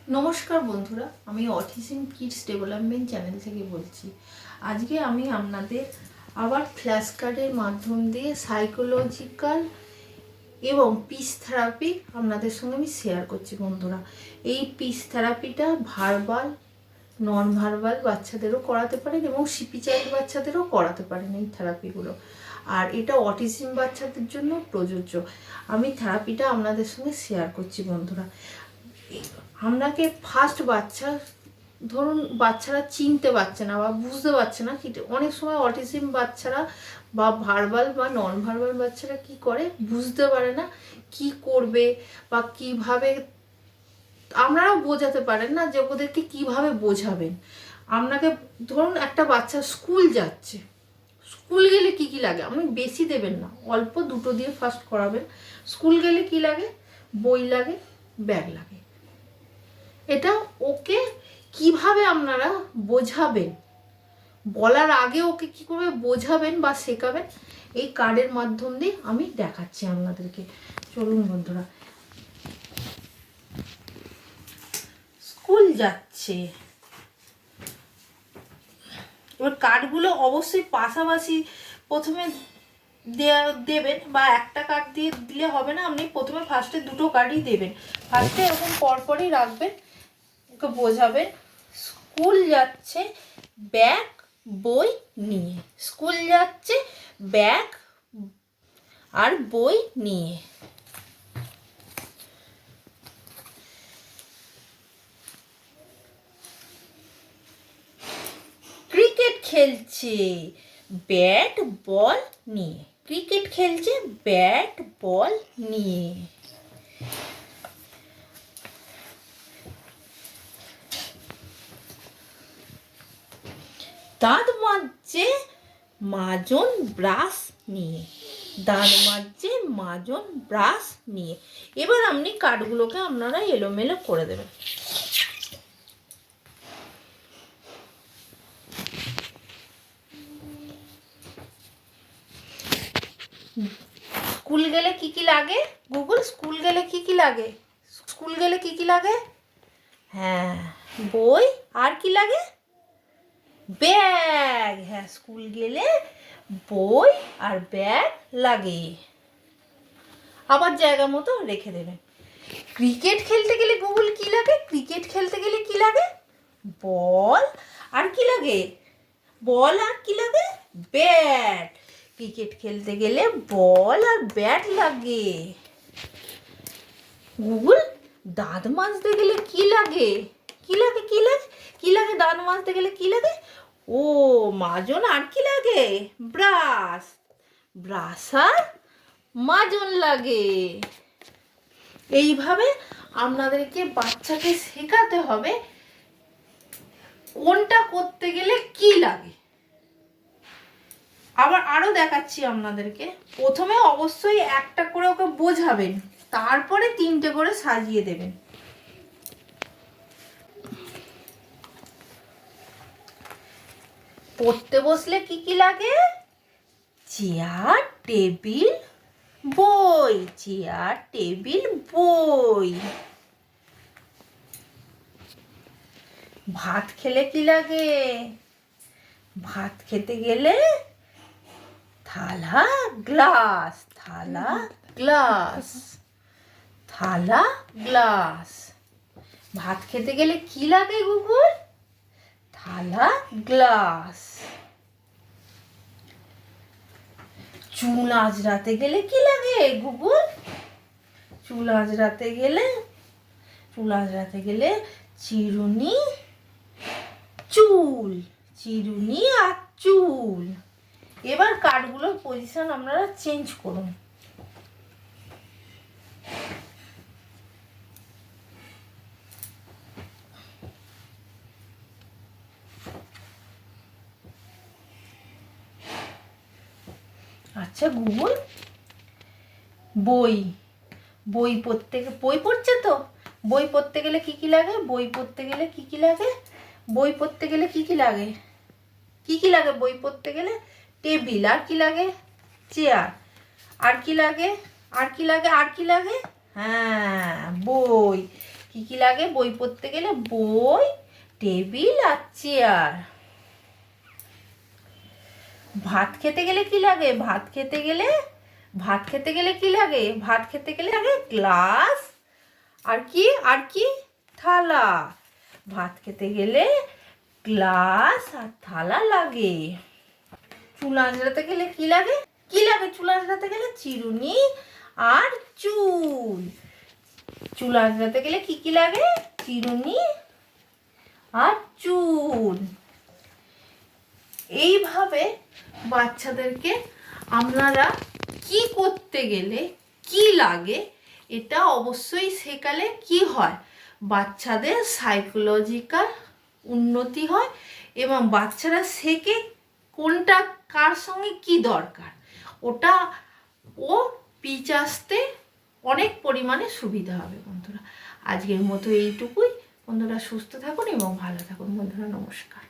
নমস্কার বন্ধুরা, আমি অটিজম কিডস ডেভেলপমেন্ট চ্যানেল থেকে বলছি। আজকে আমি আপনাদের আবার ফ্ল্যাশ কার্ডের মাধ্যম দিয়ে সাইকোলজিক্যাল এবং পিস থেরাপি আপনাদের সঙ্গে আমি শেয়ার করছি বন্ধুরা। এই পিস থেরাপিটা ভার্বাল, নন ভার্বাল বাচ্চাদেরও করাতে পারেন এবং সিপি চাইল্ড বাচ্চাদেরও করাতে পারেন এই থেরাপিগুলো। আর এটা অটিজম বাচ্চাদের জন্য প্রযোজ্য। আমি থেরাপিটা আপনাদের সঙ্গে শেয়ার করছি বন্ধুরা। আপনাকে ফার্স্ট বাচ্চা, ধরুন বাচ্চারা চিনতে পারছে না বা বুঝতে পারছে না কি, অনেক সময় অটিজম বাচ্চারা বা ভার্বাল বা নন ভার্বাল বাচ্চারা কি করে বুঝতে পারে না কি করবে বা কিভাবে, আপনারাও বোঝাতে পারেন না যে ওদেরকে কিভাবে বোঝাবেন। আপনাকে ধরুন একটা বাচ্চা স্কুল যাচ্ছে, স্কুল গেলে কি কি লাগে, আপনি বেশি দেবেন না, অল্প দুটো দিয়ে ফার্স্ট করাবেন। স্কুল গেলে কি লাগে? বই লাগে, ব্যাগ লাগে। এটা ওকে কিভাবে আপনারা বোঝাবেন, বলার আগে ওকে কি করে বোঝাবেন বা শেখাবেন, এই কার্ডের মাধ্যম দিয়ে আমি দেখাচ্ছি আপনাদেরকে। চলুন বন্ধুরা। স্কুল যাচ্ছে, এবার কার্ডগুলো অবশ্যই পাশাপাশি প্রথমে দেবেন, বা একটা কার্ড দিয়ে দিলে হবে না, আপনি প্রথমে ফার্স্টে দুটো কার্ডই দেবেন। ফার্স্টে এরকম পরপরই রাখবেন, ওকে বোঝাবেন। স্কুল যাচ্ছে ব্যাগ বই নিয়ে, স্কুল যাচ্ছে ব্যাগ আর বই নিয়ে। ক্রিকেট খেলছে ব্যাট বল নিয়ে, ক্রিকেট খেলছে ব্যাট বল নিয়ে। দাঁত মাজছে মাজন ব্রাশ নিয়ে, দাঁত মাজছে মাজন ব্রাশ নিয়ে। এবার আপনি কার্ডগুলোকে আপনারা এলোমেলো করে দেবেন। স্কুল গেলে কি কি লাগে? গুগল, স্কুল গেলে কি কি লাগে? স্কুল গেলে কি কি লাগে? হ্যাঁ, বই। আর কি লাগে? ব্যাগ। হ্যাঁ, স্কুল গেলে বই আর ব্যাগ লাগে। আবার জায়গা মতো রেখে দেবেন। ক্রিকেট খেলতে গেলে গুগল কি লাগে? ক্রিকেট খেলতে গেলে কি লাগে? বল। আর কি লাগে? বল আর কি লাগে? ব্যাট। ক্রিকেট খেলতে গেলে বল আর ব্যাট লাগে। গুগল, দাঁত মাজতে গেলে কি লাগে? কি লাগে? কি লাগে? কি লাগে? দাঁত মাজতে গেলে কি লাগে? ও মাজন। আর কি লাগে? ব্রাশ। ব্রাশ আর মাজন লাগে। এইভাবে আপনাদেরকে বাচ্চাকে শেখাতে হবে কোনটা করতে গেলে কি লাগে। আবার আরো দেখাচ্ছি আপনাদেরকে। প্রথমে অবশ্যই একটা করে ওকে বোঝাবেন, তারপরে তিনটে করে সাজিয়ে দেবেন। পড়তে বসলে কি কি লাগে? চেয়ার টেবিল বই, চেয়ার টেবিল বই। ভাত খেলে কি লাগে? ভাত খেতে গেলে থালা গ্লাস, থালা গ্লাস, থালা গ্লাস। ভাত খেতে গেলে কি লাগে গুগল? থালা গ্লাস। চুল আঁচড়াতে গেলে কি লাগে গুগল? চুল আঁচড়াতে গেলে চিরুনি চুল, চিরুনি আর চুল। এবার কার্ডগুলোর পজিশন আপনারা চেঞ্জ করুন। আচ্ছা গুগল, বই, বই পড়ছে তো, বই পড়তে গেলে কি কি লাগে? বই পড়তে গেলে কি কি লাগে? বই পড়তে গেলে কি কি লাগে? কি কি লাগে বই পড়তে গেলে? টেবিল। আর কি লাগে? চেয়ার। আর কি লাগে? আর কি লাগে? আর কি লাগে? হ্যাঁ, বই। কি কি লাগে বই পড়তে গেলে? বই, টেবিল আর চেয়ার। ভাত খেতে গেলে কি লাগে? ভাত খেতে গেলে কি লাগে? ভাত খেতে গেলে লাগে গ্লাস আর কি থালা। ভাত খেতে গেলে গ্লাস আর থালা লাগে। চুল আঁচড়াতে গেলে কি লাগে? চুল আঁচড়াতে গেলে? চিরুনি আর চুল। চুল আঁচড়াতে গেলে কি লাগে? চিরুনি আর চুল। এইভাবে বাচ্চাদেরকে আপনারা কি করতে গেলে কি লাগে এটা অবশ্যই শেখালে কি হয়, বাচ্চাদের সাইকোলজিক্যাল উন্নতি হয় এবং বাচ্চারা শেখে কোনটা কার সঙ্গে কি দরকার, ওটা ও পিচ আসতে অনেক পরিমাণে সুবিধা হবে। বন্ধুরা আজকের মতো এইটুকুই। বন্ধুরা সুস্থ থাকুন এবং ভালো থাকুন। বন্ধুরা নমস্কার।